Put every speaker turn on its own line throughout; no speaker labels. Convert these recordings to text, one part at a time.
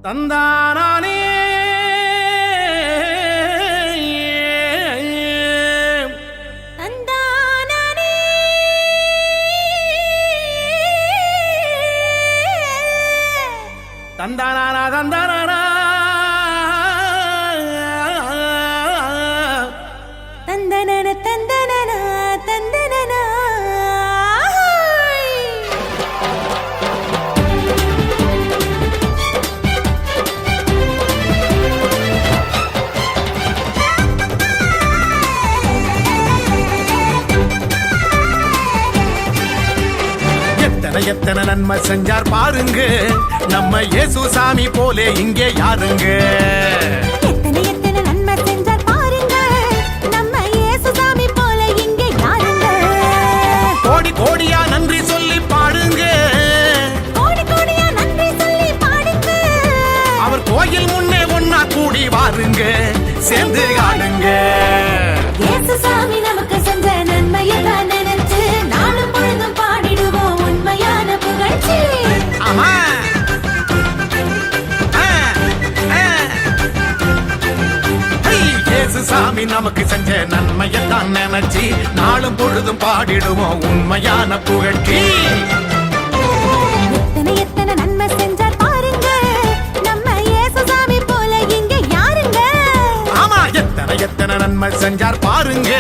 தந்தானே தந்தானா தந்தானா
தந்தனன தந்தனன தந்தனன
எத்தனை நன்மை செஞ்சார் பாருங்க நம்ம இயேசு சாமி போலே இங்கே யாருங்க.
எத்தனை நன்மை செஞ்சார் பாருங்க நம்ம இயேசு சாமி போல இங்கே யாருங்க.
கோடி கோடியா நன்றி சொல்லி பாடுங்க,
கோடி கோடியா நன்றி சொல்லி பாடுங்க.
அவர் கோயில் முன்னே ஒன்னா கூடி வாருங்க, சேர்ந்து ஆடுங்க.
இயேசு சாமி நமக்கு செஞ்ச நன்மையை தான் நினைச்சு நாளும் பொழுதும் பாடிடுவோம் உண்மையான புகழ்ச்சி.
ஆமா இயேசு சாமி நமக்கு செஞ்ச நன்மையத்தான் நினைச்சு நாளும் பொழுதும் பாடிடுவோம் உண்மையான புகழ்ச்சி.
எத்தனை நன்மை செஞ்சார் பாருங்க நம்ம இயேசு சாமி போல இங்கே யாருங்க.
ஆமா எத்தனை நன்மை செஞ்சார் பாருங்க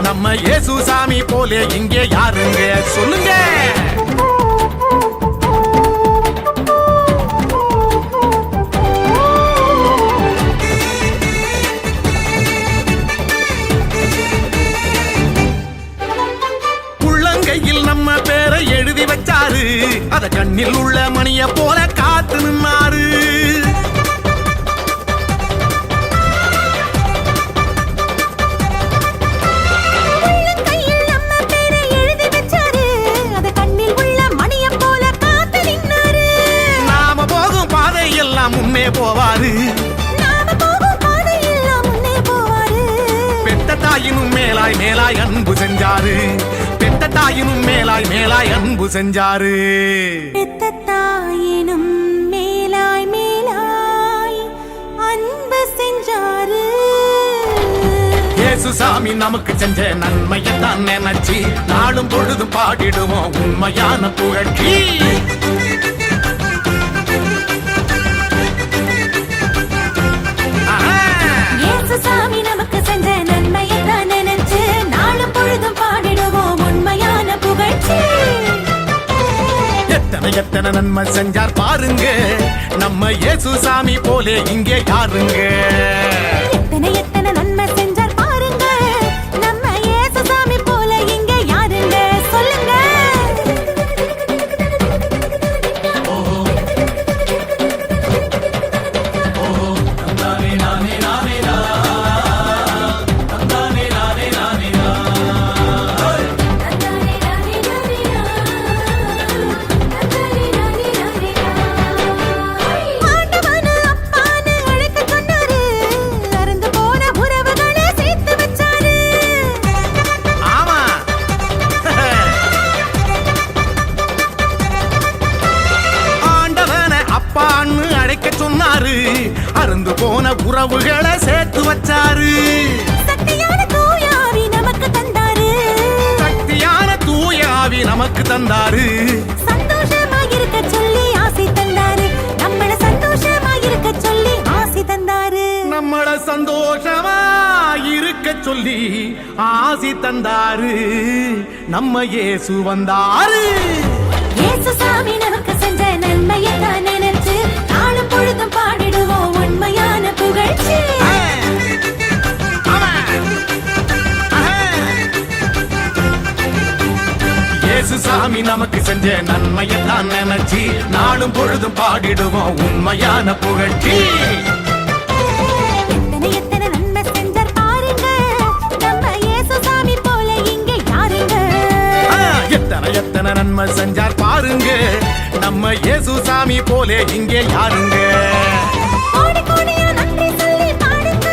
நம்ம இயேசு சாமி போலே இங்கே யாருங்க. சொல்லுங்க. உள்ளங்கையில் நம்ம பேரை எழுதி வச்சாரு, அத கண்ணில் உள்ள மணிய போல காத்து நின்னாரு.
உள்ளங்கையில் நம்ம பேரை எழுதி வச்சாரு, அத கண்ணில் உள்ள மணிய போல காத்து நின்னாரு.
நாம போகும் பாதை எல்லாம் முன்னே போவாரு,
நாம போகும் பாதையெல்லாம் முன்னே போவாரு.
பெத்த தாயினும் மேலாய் மேலாய் அன்பு செஞ்சாரு, பெத்த தாயினும் மேலாய் மேலாய் அன்பு செஞ்சாரு.
பெத்த தாயினும் மேலாய் மேலாய் அன்பு செஞ்சாரு.
இயேசு சாமி நமக்கு செஞ்ச நன்மையத்தான் நினைச்சு நாளும் பொழுதும் பாடிடுவோம் உண்மையான புகழ்ச்சி.
இயேசு சாமி நமக்கு செஞ்ச நன்மையை தான் நினைச்சு நாளும் பொழுதும் பாடிடுவோம் உண்மையான புகழ்ச்சி.
எத்தனை நன்மை செஞ்சார் பாருங்க நம்ம இயேசு சாமி போலே இங்கே யாருங்க.
எத்தனை நன்மை செஞ்சார் பாருங்க நம்ம இயேசு சாமி போல இங்கே யாருங்க. சொல்லுங்க. ஆண்டவனு அப்பான்னு அழைக்க சொன்னாரு, அறுந்து போன உறவுகளை சேர்த்து வச்சாரு.
ஆமா ஆண்டவனை அப்பான்னு அழைக்க சொன்னாரு, அருந்து போன உறவுகளை சேர்த்து வச்சாரு.
சக்தியான தூயாவி நமக்கு தந்தாரு,
சக்தியான தூயாவி நமக்கு தந்தாரு.
சந்தோஷமாயிருக்க சொல்லி ஆசை தந்தாரு, நம்மள சந்தோஷமாயிருக்க சொல்லி ஆசை தந்தாரு.
நம்மள சந்தோஷமா இருக்க சொல்லி ஆசி தந்தாரு. நம்ம இயேசு வந்தாரு.
இயேசு சாமி நமக்கு செஞ்ச நன்மையை தான் நினைச்சு நாளும் பொழுதும் பாடிடுவோம் உண்மையான புகழ்ச்சி.
இயேசு சாமி நமக்கு செஞ்ச நன்மையத்தான் நினைச்சு நாளும் பொழுதும் பாடிடுவோம் உண்மையான புகழ்ச்சி.
எத்தனை நன்மை செஞ்சார் பாருங்க நம்ம இயேசு சாமி போல இங்கே யாருங்க.
எத்தனை நன்மை செஞ்சார் பாருங்க நம்ம இயேசு சாமி போலே இங்கே யாருங்க.
கோடி கோடியா நன்றி சொல்லி பாடுங்க,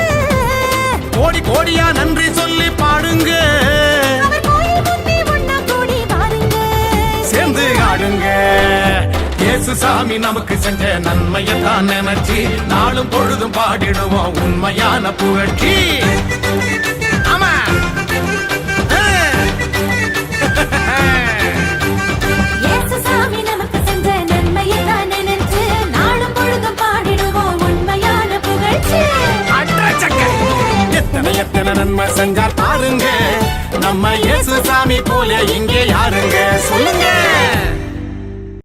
கோடி கோடியா நன்றி சொல்லி பாடுங்க.
அவர் கோயில் முன்னே ஒன்னா கூடி வாருங்க,
சேர்ந்து ஆடுங்க. இயேசு இயேசு சாமி நமக்கு செஞ்ச நன்மையத்தான் நினைச்சு நாளும் பொழுதும் பாடிடுவோம் உண்மையான புகழ்ச்சி. ஆமா.
இயேசு சாமி நமக்கு செஞ்ச நன்மையைத்தான் நினைச்சு நாளும் பொழுதும் பாடிடுவோம் உண்மையான புகழ்ச்சி.
எத்தனை எத்தனை நன்மை செஞ்சார் பாருங்க, நம்ம இயேசு சாமி போல இங்கே யாருங்க சொல்லுங்க.